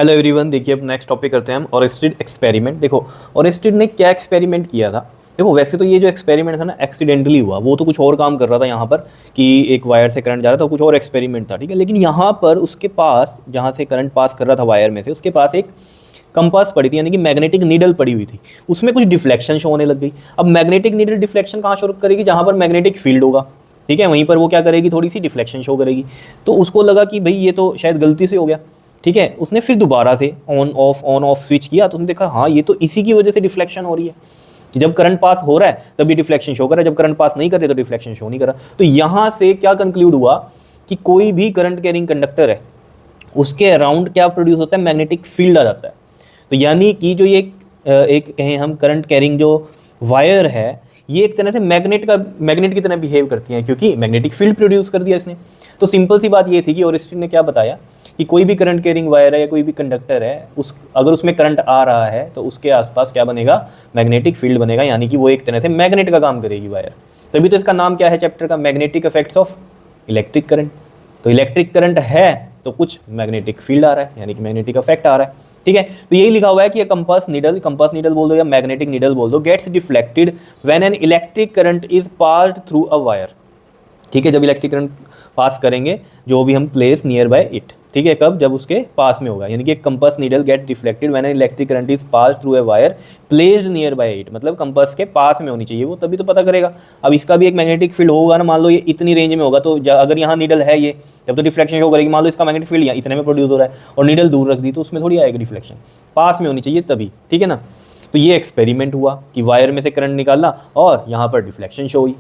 Hello everyone, देखिए अब next topic करते हैं हम ओरेस्टेड एक्सपेरिमेंट। देखो ओरेस्टेड ने क्या एक्सपेरिमेंट किया था। देखो वैसे तो ये जो एक्सपेरिमेंट था ना एक्सीडेंटली हुआ, वो तो कुछ और काम कर रहा था यहाँ पर कि एक वायर से करंट जा रहा था, कुछ और एक्सपेरिमेंट था, ठीक है। लेकिन यहाँ पर उसके पास जहाँ से करंट पास कर रहा था वायर में से, उसके पास एक कंपास पड़ी थी, यानी कि मैग्नेटिक नीडल पड़ी हुई थी। उसमें कुछ डिफ्लेक्शन शो होने लग गई। अब मैग्नेटिक नीडल डिफ्लेक्शन कहाँ शो करेगी? जहाँ पर मैग्नेटिक फील्ड होगा, ठीक है, वहीं पर वो क्या करेगी, थोड़ी सी डिफ्लेक्शन शो करेगी। तो उसको लगा कि भाई ये तो शायद गलती से हो गया, ठीक है। उसने फिर दोबारा से ऑन ऑफ स्विच किया तो उसने देखा हाँ ये तो इसी की वजह से डिफ्लेक्शन हो रही है कि जब करंट पास हो रहा है तब ये डिफ्लेक्शन शो कर रहा है, जब करंट पास नहीं कर रहे तो डिफ्लेक्शन शो नहीं कर रहा। तो यहाँ से क्या कंक्लूड हुआ कि कोई भी करंट कैरिंग कंडक्टर है उसके अराउंड क्या प्रोड्यूस होता है, मैग्नेटिक फील्ड आ जाता है। तो यानी कि जो ये एक कहें हम करंट कैरिंग जो वायर है, ये एक तरह से मैग्नेट की तरह बिहेव करती हैं, क्योंकि मैग्नेटिक फील्ड प्रोड्यूस कर दिया इसने। तो सिंपल सी बात ये थी कि ओरेस्टेड ने क्या बताया कि कोई भी करंट कैरिंग वायर है या कोई भी कंडक्टर है, अगर उसमें करंट आ रहा है तो उसके आसपास क्या बनेगा, मैग्नेटिक फील्ड बनेगा, यानी कि वो एक तरह से मैग्नेट का काम करेगी वायर। तभी तो इसका नाम क्या है चैप्टर का, magnetic effects of electric current. तो इलेक्ट्रिक करंट है तो कुछ मैग्नेटिक फील्ड आ रहा है, यानी कि मैग्नेटिक इफेक्ट आ रहा है, ठीक है। तो यही लिखा हुआ है कि कंपास नीडल बोल दो या मैग्नेटिक नीडल बोल दो, gets deflected when an electric current is passed through a wire, ठीक है। जब इलेक्ट्रिक करंट पास करेंगे जो भी हम प्लेस नियर बाय इट, ठीक है, कब, जब उसके पास में होगा, यानी कि compass needle get deflected when an electric current is passed through a wire placed near by it, मतलब कंपास के पास में होनी चाहिए वो, तभी तो पता करेगा। अब इसका भी एक मैग्नेटिक फील्ड होगा ना, मान लो ये इतनी रेंज में होगा तो अगर यहाँ नीडल है ये, जब तो डिफ्लेक्शन शो करेगी। मान लो इसका मैग्नेटिक फील्ड यहाँ इतने में प्रोड्यूस हो रहा है और नीडल दूर रख दी तो उसमें थोड़ी आएगी डिफ्लेक्शन, पास में होनी चाहिए तभी, ठीक है ना। तो ये एक्सपेरिमेंट हुआ कि वायर में से करंट निकाला और यहाँ पर डिफ्लेक्शन शो हुई,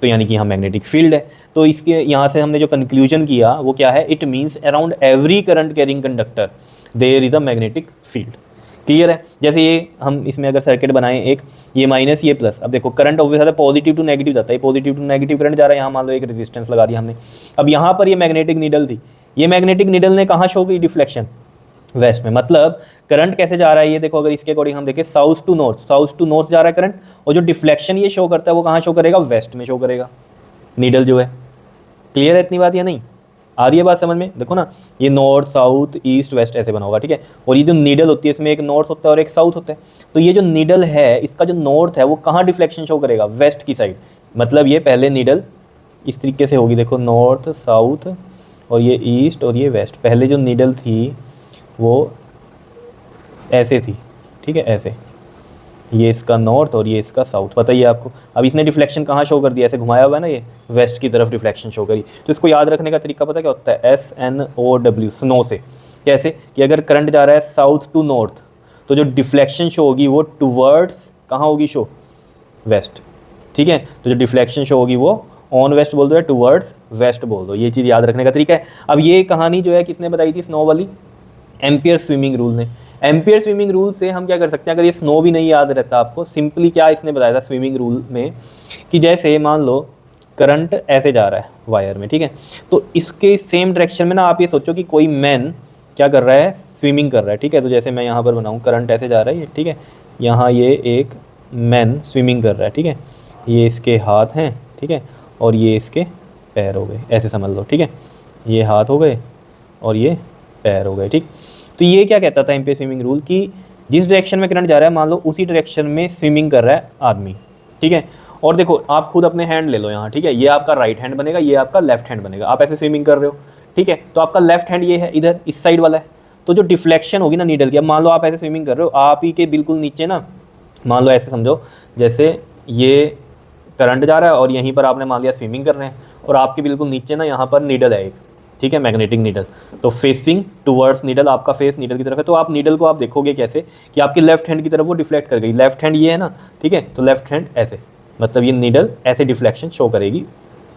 तो यानी कि यहाँ मैग्नेटिक फील्ड है। तो इसके यहाँ से हमने जो कंक्लूजन किया वो क्या है, it means around every current carrying conductor there is a magnetic field. Clear है? जैसे ये हम इसमें अगर सर्किट बनाएं, एक ये माइनस ये प्लस, अब देखो करंट ऑब्वियस आता है पॉजिटिव टू नेगेटिव जाता है, पॉजिटिव टू नेगेटिव करंट जा रहा है। यहाँ मान लो एक रेजिस्टेंस लगा दिया हमने, अब यहाँ पर ये मैग्नेटिक नीडल थी, ये मैग्नेटिक नीडल ने कहाँ शो की डिफ्लेक्शन, वेस्ट में। मतलब करंट कैसे जा रहा है ये देखो, अगर इसके अकॉर्डिंग हम देखें साउथ टू नॉर्थ जा रहा है करंट, और जो डिफ्लेक्शन ये शो करता है वो कहाँ शो करेगा, वेस्ट में शो करेगा नीडल जो है। क्लियर है इतनी बात या नहीं? आ रही है बात समझ में? देखो ना, ये नॉर्थ साउथ ईस्ट वेस्ट ऐसे बना होगा, ठीक है। और ये जो नीडल होती है इसमें एक नॉर्थ होता है और एक साउथ होता है। तो ये जो नीडल है इसका जो नॉर्थ है वो कहाँ डिफ्लेक्शन शो करेगा, वेस्ट की साइड। मतलब ये पहले नीडल इस तरीके से होगी, देखो नॉर्थ साउथ और ये ईस्ट और ये वेस्ट। पहले जो नीडल थी वो ऐसे थी, ठीक है, ऐसे, ये इसका नॉर्थ और ये इसका साउथ, बताइए आपको। अब इसने डिफ्लेक्शन कहाँ शो कर दिया, ऐसे घुमाया हुआ है ना, ये वेस्ट की तरफ डिफ्लेक्शन शो करी। तो इसको याद रखने का तरीका पता क्या होता है, SNOW, स्नो से। कैसे कि अगर करंट जा रहा है साउथ टू नॉर्थ तो जो डिफ्लेक्शन शो होगी वो टूवर्ड्स कहाँ होगी शो, वेस्ट, ठीक है। तो जो डिफ्लेक्शन शो होगी वो ऑन वेस्ट बोल दो या टूवर्ड्स वेस्ट बोल दो, ये चीज़ याद रखने का तरीका है। अब ये कहानी जो है किसने बताई थी, स्नो वाली, एम्पियर स्विमिंग रूल ने। एम्पियर स्विमिंग रूल से हम क्या कर सकते हैं, अगर ये स्नो भी नहीं याद रहता आपको, सिंपली क्या इसने बताया था स्विमिंग रूल में कि जैसे मान लो करंट ऐसे जा रहा है वायर में, ठीक है, तो इसके सेम डायरेक्शन में ना आप ये सोचो कि कोई मैन क्या कर रहा है, स्विमिंग कर रहा है, ठीक है। तो जैसे मैं यहाँ पर बनाऊँ, करंट ऐसे जा रहा है ये, ठीक है, यहाँ ये एक मैन स्विमिंग कर रहा है, ठीक है, ये इसके हाथ हैं, ठीक है, और ये इसके पैर हो गए, ऐसे समझ लो, ठीक है, ये हाथ हो गए और ये पैर हो गए, ठीक। तो ये क्या कहता था एम्पियर स्विमिंग रूल कि जिस डायरेक्शन में करंट जा रहा है मान लो उसी डायरेक्शन में स्विमिंग कर रहा है आदमी, ठीक है। और देखो आप खुद अपने हैंड ले लो यहाँ, ठीक है, ये आपका राइट हैंड बनेगा, ये आपका लेफ्ट हैंड बनेगा। आप ऐसे स्विमिंग कर रहे हो, ठीक है, तो आपका लेफ्ट हैंड ये है, इधर इस साइड वाला है। तो जो डिफ्लेक्शन होगी ना नीडल की, अब मान लो आप ऐसे स्विमिंग कर रहे हो, आप ही के बिल्कुल नीचे ना, मान लो ऐसे समझो जैसे ये करंट जा रहा है और यहीं पर आपने मान लिया स्विमिंग कर रहे हैं, और आपके बिल्कुल नीचे ना यहाँ पर नीडल है एक, ठीक है, मैग्नेटिक नीडल। तो फेसिंग टुवर्ड्स नीडल, आपका फेस नीडल की तरफ है, तो आप नीडल को आप देखोगे कैसे कि आपके लेफ्ट हैंड की तरफ वो डिफ्लेक्ट कर गई। लेफ्ट हैंड ये है ना, ठीक है, तो लेफ्ट हैंड ऐसे, मतलब ये नीडल ऐसे डिफ्लेक्शन शो करेगी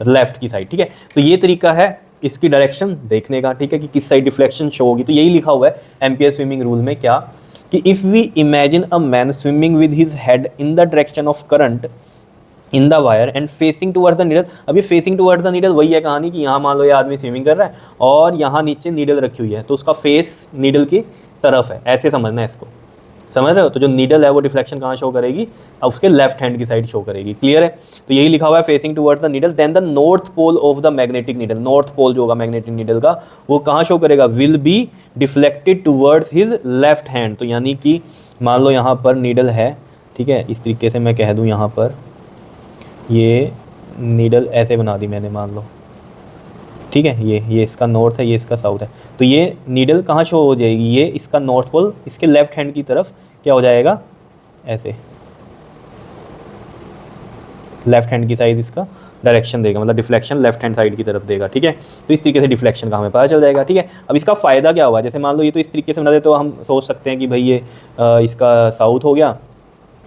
लेफ्ट की साइड, ठीक है। तो ये तरीका है इसकी डायरेक्शन देखने का, ठीक है, कि किस साइड डिफ्लेक्शन शो होगी। तो यही लिखा हुआ है एम्पियर स्विमिंग रूल में क्या, कि if we imagine a man swimming with his head in the direction of current in the wire and facing toward the needle. अब ये फेसिंग टूवर्ड द नीडल वही है कहानी कि यहाँ मान लो ये आदमी स्विमिंग कर रहा है और यहाँ नीचे नीडल रखी हुई है, तो उसका फेस नीडल की तरफ है, ऐसे समझना है इसको। समझ रहे हो। तो जो नीडल है वो डिफ्लेक्शन कहाँ शो करेगी, अब उसके लेफ्ट हैंड की साइड शो करेगी। क्लियर है। तो यही लिखा हुआ है facing towards the needle, then the north pole of the magnetic needle, north pole जो होगा मैग्नेटिक नीडल का वो कहाँ शो करेगा, will be deflected towards his left hand. तो यानी कि मान लो यहाँ पर नीडल है, ठीक है, इस तरीके से मैं कह दूँ, यहाँ पर ये नीडल ऐसे बना दी मैंने, मान लो, ठीक है, ये इसका नॉर्थ है, ये इसका साउथ है। तो ये नीडल कहाँ शो हो जाएगी, ये इसका नॉर्थ पोल इसके लेफ्ट हैंड की तरफ क्या हो जाएगा, ऐसे लेफ्ट हैंड की साइड इसका डायरेक्शन देगा, मतलब डिफ्लेक्शन लेफ्ट हैंड साइड की तरफ देगा। ठीक है, तो इस तरीके से डिफ्लेक्शन का हमें पता चल जाएगा। ठीक है, अब इसका फ़ायदा क्या हुआ, जैसे मान लो ये तो इस तरीके से बना दे तो हम सोच सकते हैं कि भाई ये इसका साउथ हो गया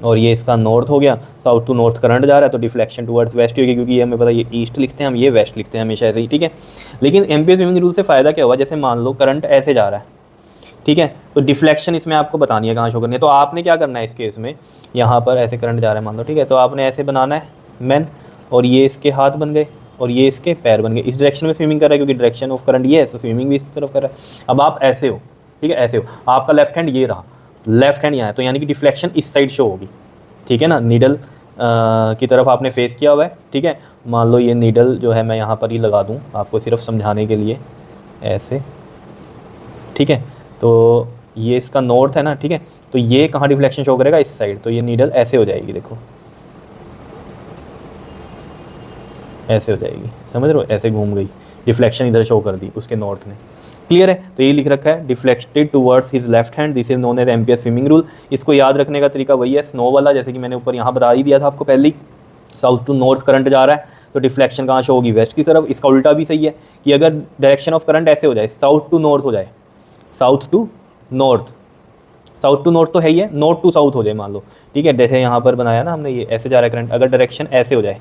और ये इसका नॉर्थ हो गया, साउथ टू नॉर्थ करंट जा रहा है तो डिफ्लेक्शन टुवर्ड्स वेस्ट ही होगी, क्योंकि ये हमें पता है ये ईस्ट लिखते हैं हम, ये वेस्ट लिखते हैं हमेशा ऐसे ही। ठीक है, लेकिन एम्पियर स्विमिंग रूल से फ़ायदा क्या हुआ, जैसे मान लो करंट ऐसे जा रहा है, ठीक है, तो डिफ्लेक्शन इसमें आपको बतानी है कहाँ शो करनी है। तो आपने क्या करना है इस केस में, यहाँ पर ऐसे करंट जा रहा है मान लो, ठीक है, तो आपने ऐसे बनाना है मैन, और ये इसके हाथ बन गए और ये इसके पैर बन गए, इस डायरेक्शन में स्विमिंग कर रहा है क्योंकि डायरेक्शन ऑफ करंट ये है, तो स्विमिंग भी इस तरफ कर रहा है। अब आप ऐसे हो, ठीक है, ऐसे हो, आपका लेफ्ट हैंड ये रहा, लेफ्ट हैंड यहाँ है, तो यानी कि डिफ्लेक्शन इस साइड शो होगी। ठीक है ना, नीडल की तरफ आपने फेस किया हुआ है। ठीक है, मान लो ये नीडल जो है मैं यहाँ पर ही लगा दूँ आपको सिर्फ समझाने के लिए, ऐसे, ठीक है, तो ये इसका नॉर्थ है ना, ठीक है, तो ये कहाँ डिफ्लेक्शन शो करेगा, इस साइड, तो ये नीडल ऐसे हो जाएगी, देखो ऐसे हो जाएगी, समझ रहे हो, ऐसे घूम गई, डिफ्लेक्शन इधर शो कर दी उसके नॉर्थ ने। क्लियर है, तो ये लिख रखा है deflected towards his left hand, this is known as Ampere swimming rule. इसको याद रखने का तरीका वही है स्नो वाला, जैसे कि मैंने ऊपर यहाँ बता ही दिया था आपको पहले ही, साउथ टू नॉर्थ करंट जा रहा है तो डिफ्लेक्शन कहाँ शो होगी, वेस्ट की तरफ। इसका उल्टा भी सही है कि अगर डायरेक्शन ऑफ करंट ऐसे हो जाए, साउथ टू नॉर्थ हो जाए, south to north, south to north तो है ही है, नॉर्थ टू साउथ हो जाए मान लो, ठीक है, जैसे यहाँ पर बनाया ना हमने, ये ऐसे जा रहा है करंट, अगर डायरेक्शन ऐसे हो जाए,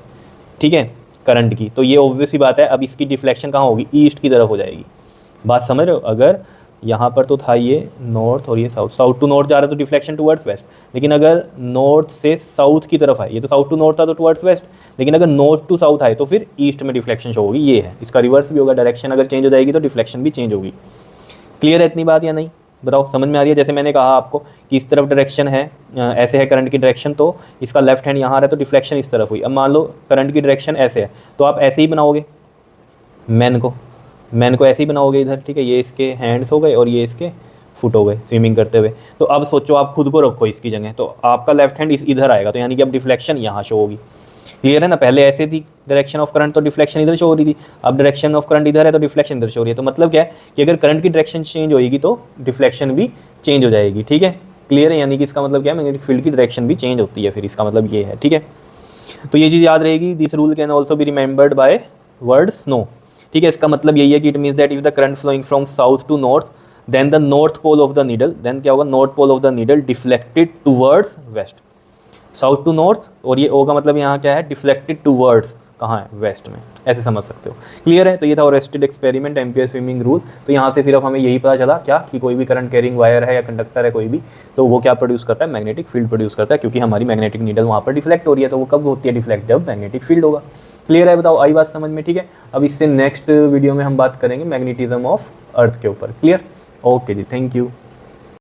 ठीक है, करंट की, तो ये ऑब्वियस ही बात है अब इसकी डिफ्लेक्शन कहाँ होगी, ईस्ट की तरफ हो जाएगी। बात समझ रहे हो, अगर यहाँ पर तो था ये नॉर्थ और ये साउथ, साउथ टू नॉर्थ जा रहा है तो डिफ्लेक्शन टुवर्ड्स वेस्ट, लेकिन अगर नॉर्थ से साउथ की तरफ आए, ये तो साउथ टू नॉर्थ था तो टुवर्ड्स वेस्ट, लेकिन अगर नॉर्थ टू साउथ आए तो फिर ईस्ट में डिफ्लेक्शन शो होगी, ये है। इसका रिवर्स भी होगा, डायरेक्शन अगर चेंज हो जाएगी तो डिफ्लेक्शन भी चेंज होगी। क्लियर है इतनी बात या नहीं, बताओ समझ में आ रही है। जैसे मैंने कहा आपको कि इस तरफ डायरेक्शन है, ऐसे है करंट की डायरेक्शन, तो इसका लेफ्ट हैंड यहाँ आ रहा है तो डिफ्लेक्शन इस तरफ हुई। अब मान लो करंट की डायरेक्शन ऐसे है तो आप ऐसे ही बनाओगे, मैन को ऐसे ही बनाओगे इधर, ठीक है, ये इसके हैंड्स हो गए और ये इसके फुट हो गए स्विमिंग करते हुए। तो अब सोचो आप खुद को रखो इसकी जगह, तो आपका लेफ्ट हैंड इधर आएगा, तो यानी कि अब डिफ्लेक्शन यहाँ शो होगी। क्लियर है ना, पहले ऐसे थी डायरेक्शन ऑफ करंट तो डिफ्लेक्शन इधर शो हो रही थी, अब डायरेक्शन ऑफ करंट इधर है तो डिफ्लेक्शन इधर शो हो रही है। तो मतलब क्या है कि अगर करंट की डायरेक्शन चेंज होगी तो डिफ्लेक्शन भी चेंज हो जाएगी। ठीक है, क्लियर है, यानी कि इसका मतलब क्या है, मैग्नेटिक फील्ड की डायरेक्शन भी चेंज होती है, फिर इसका मतलब ये है। ठीक है, तो ये चीज़ याद रहेगी। This rule can also be remembered by word snow. ठीक है, इसका मतलब यही है कि it means that if the current flowing from south to north then the north pole of the needle, then क्या होगा, north pole of the needle deflected towards west, south to north, और ये ओ का मतलब यहाँ क्या है, डिफ्लेक्टेड टूवर्ड्स कहाँ है, वेस्ट में, ऐसे समझ सकते हो। क्लियर है, तो ये था Oersted experiment, ampere swimming rule. तो यहाँ से सिर्फ हमें यही पता चला क्या, कि कोई भी करंट कैरिंग वायर है या कंडक्टर है कोई भी, तो वो क्या प्रोड्यूस करता है, मैग्नेटिक फील्ड प्रोड्यूस करता है, क्योंकि हमारी मैग्नेटिक नीडल वहाँ पर डिफ्लेक्ट हो रही है। तो वो कब होती है डिफ्लेक्ट, जब मैग्नेटिक फील्ड होगा। क्लियर है, बताओ आई बात समझ में। ठीक है, अब इससे नेक्स्ट वीडियो में हम बात करेंगे मैग्नेटिज्म ऑफ अर्थ के ऊपर। क्लियर, ओके जी, थैंक यू।